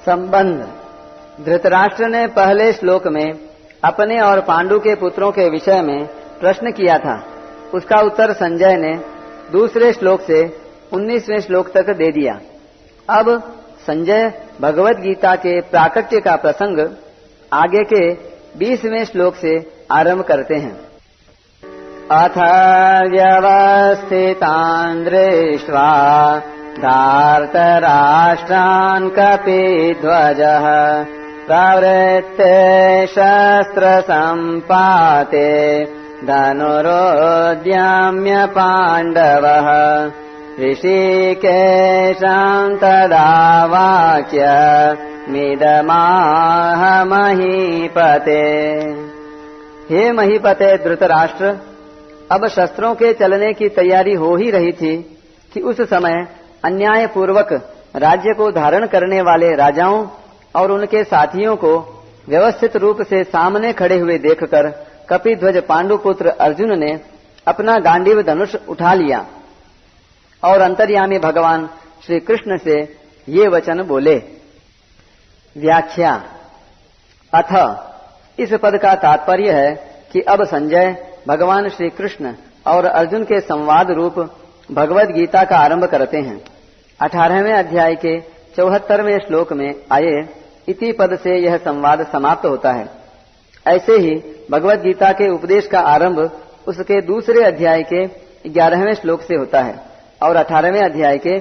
संबंध। धृतराष्ट्र ने पहले श्लोक में अपने और पांडु के पुत्रों के विषय में प्रश्न किया था। उसका उत्तर संजय ने दूसरे श्लोक से 19वें श्लोक तक दे दिया। अब संजय भगवत गीता के प्राकट्य का प्रसंग आगे के 20वें श्लोक से आरंभ करते हैं। अथ व्यवस्थितान् दृष्ट्वा धार्तराष्ट्रान् कपिध्वजः प्रवृत्ते शस्त्रसम्पाते धनुरुद्यम्य पाण्डवः ऋषिकेशं तदा वाक्य मिदमाह महीपते। हे महीपते धृतराष्ट्र, अब शस्त्रों के चलने की तैयारी हो ही रही थी कि उस समय अन्याय पूर्वक राज्य को धारण करने वाले राजाओं और उनके साथियों को व्यवस्थित रूप से सामने खड़े हुए देखकर कपिध्वज पांडुपुत्र अर्जुन ने अपना गांडीव धनुष उठा लिया और अंतर्यामी भगवान श्री कृष्ण से ये वचन बोले। व्याख्या। अथ इस पद का तात्पर्य है कि अब संजय भगवान श्री कृष्ण और अर्जुन के संवाद रूप भगवत गीता का आरंभ करते हैं। 18वें अध्याय के 74वें श्लोक में आए इति पद से यह संवाद समाप्त होता है। ऐसे ही भगवत गीता के उपदेश का आरंभ उसके दूसरे अध्याय के 11वें श्लोक से होता है और 18वें अध्याय के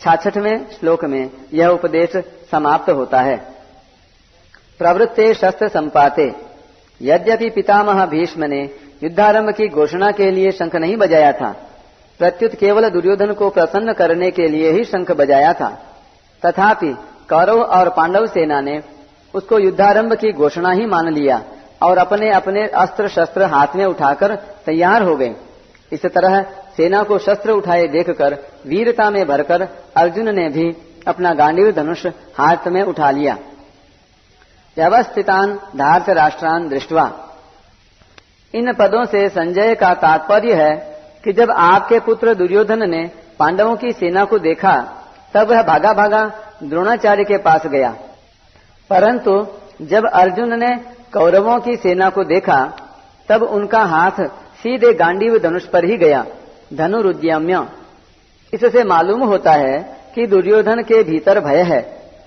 66वें श्लोक में यह उपदेश समाप्त होता है। प्रवृत्ते शस्त्र संपाते। यद्यपि पितामह भीष्म ने युद्धारंभ की घोषणा के लिए शंख नहीं बजाया था, प्रत्युत केवल दुर्योधन को प्रसन्न करने के लिए ही शंख बजाया था, तथापि कौरव और पांडव सेना ने उसको युद्धारंभ की घोषणा ही मान लिया और अपने अपने अस्त्र शस्त्र हाथ में उठाकर तैयार हो गए। इस तरह सेना को शस्त्र उठाए देखकर वीरता में भरकर अर्जुन ने भी अपना गांडीव धनुष हाथ में उठा लिया। व्यवस्थितान् धार्तराष्ट्रान् दृष्ट्वा। इन पदों से संजय का तात्पर्य है कि जब आपके पुत्र दुर्योधन ने पांडवों की सेना को देखा तब वह भागा भागा द्रोणाचार्य के पास गया, परंतु जब अर्जुन ने कौरवों की सेना को देखा तब उनका हाथ सीधे गांडीव धनुष पर ही गया। धनुरुद्यम्य। इससे मालूम होता है कि दुर्योधन के भीतर भय है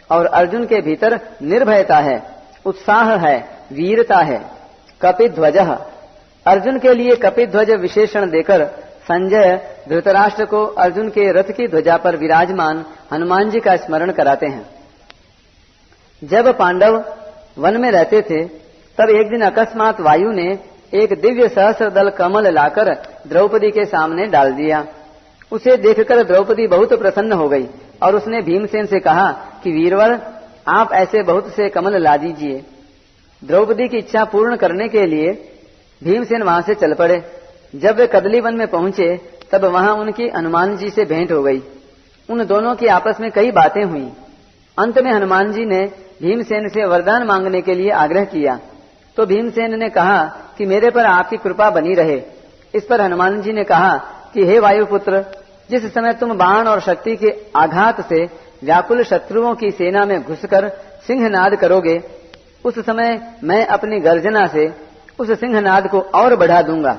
और अर्जुन के भीतर निर्भयता है, उत्साह है, वीरता है। कपिध्वजः। अर्जुन के लिए कपिध्वज विशेषण देकर संजय धृतराष्ट्र को अर्जुन के रथ की ध्वजा पर विराजमान हनुमान जी का स्मरण कराते हैं। जब पांडव वन में रहते थे तब एक दिन अकस्मात वायु ने एक दिव्य सहस्र दल कमल लाकर द्रौपदी के सामने डाल दिया। उसे देखकर द्रौपदी बहुत प्रसन्न हो गई और उसने भीमसेन से कहा कि वीरवर, आप ऐसे बहुत से कमल ला दीजिए। द्रौपदी की इच्छा पूर्ण करने के लिए भीमसेन वहां से चल पड़े। जब वे कदली वन में पहुंचे तब वहां उनकी हनुमान जी से भेंट हो गई। उन दोनों की आपस में कई बातें हुई। अंत में हनुमान जी ने भीमसेन से वरदान मांगने के लिए आग्रह किया तो भीमसेन ने कहा कि मेरे पर आपकी कृपा बनी रहे। इस पर हनुमान जी ने कहा कि हे वायुपुत्र, जिस समय तुम बाण और शक्ति के आघात से व्याकुल शत्रुओं की सेना में घुसकर सिंहनाद करोगे, उस समय मैं अपनी गर्जना से उस सिंहनाद को और बढ़ा दूंगा।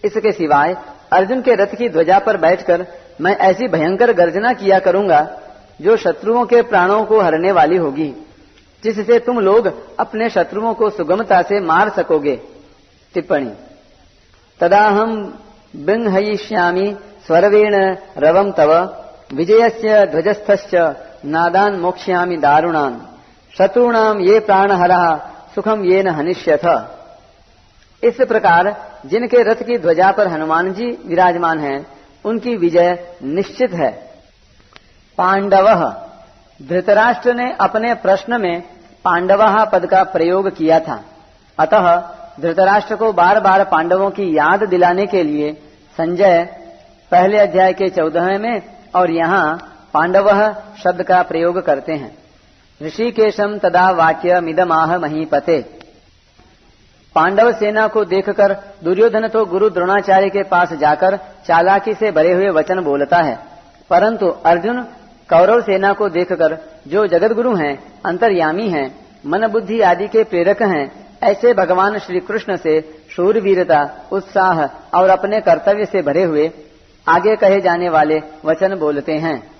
इसके सिवाय अर्जुन के रथ की ध्वजा पर बैठकर मैं ऐसी भयंकर गर्जना किया करूंगा जो शत्रुओं के प्राणों को हरने वाली होगी, जिससे तुम लोग अपने शत्रुओं को सुगमता से मार सकोगे। टिप्पणी। तदाहं बिंहयिष्यामि स्वर्वेण रवं तव विजयस्य ध्वजस्थश्च नादान् मोक्ष्यामि दारुणान् शत्रूणां ये प्राणहरः सुखम येन हनिष्यथ। इस प्रकार जिनके रथ की ध्वजा पर हनुमान जी विराजमान हैं उनकी विजय निश्चित है। पांडवः। धृतराष्ट्र ने अपने प्रश्न में पांडवः पद का प्रयोग किया था, अतः धृतराष्ट्र को बार बार पांडवों की याद दिलाने के लिए संजय पहले अध्याय के 14वें में और यहाँ पांडवः शब्द का प्रयोग करते हैं। ऋषिकेशम तदा वाक्य मिदमाह महीपते। पांडव सेना को देखकर दुर्योधन तो गुरु द्रोणाचार्य के पास जाकर चालाकी से भरे हुए वचन बोलता है, परंतु अर्जुन कौरव सेना को देखकर जो जगत गुरु हैं, अंतर्यामी हैं, मन बुद्धि आदि के प्रेरक हैं, ऐसे भगवान श्री कृष्ण से शूरवीरता, उत्साह और अपने कर्तव्य से भरे हुए आगे कहे जाने वाले वचन बोलते हैं।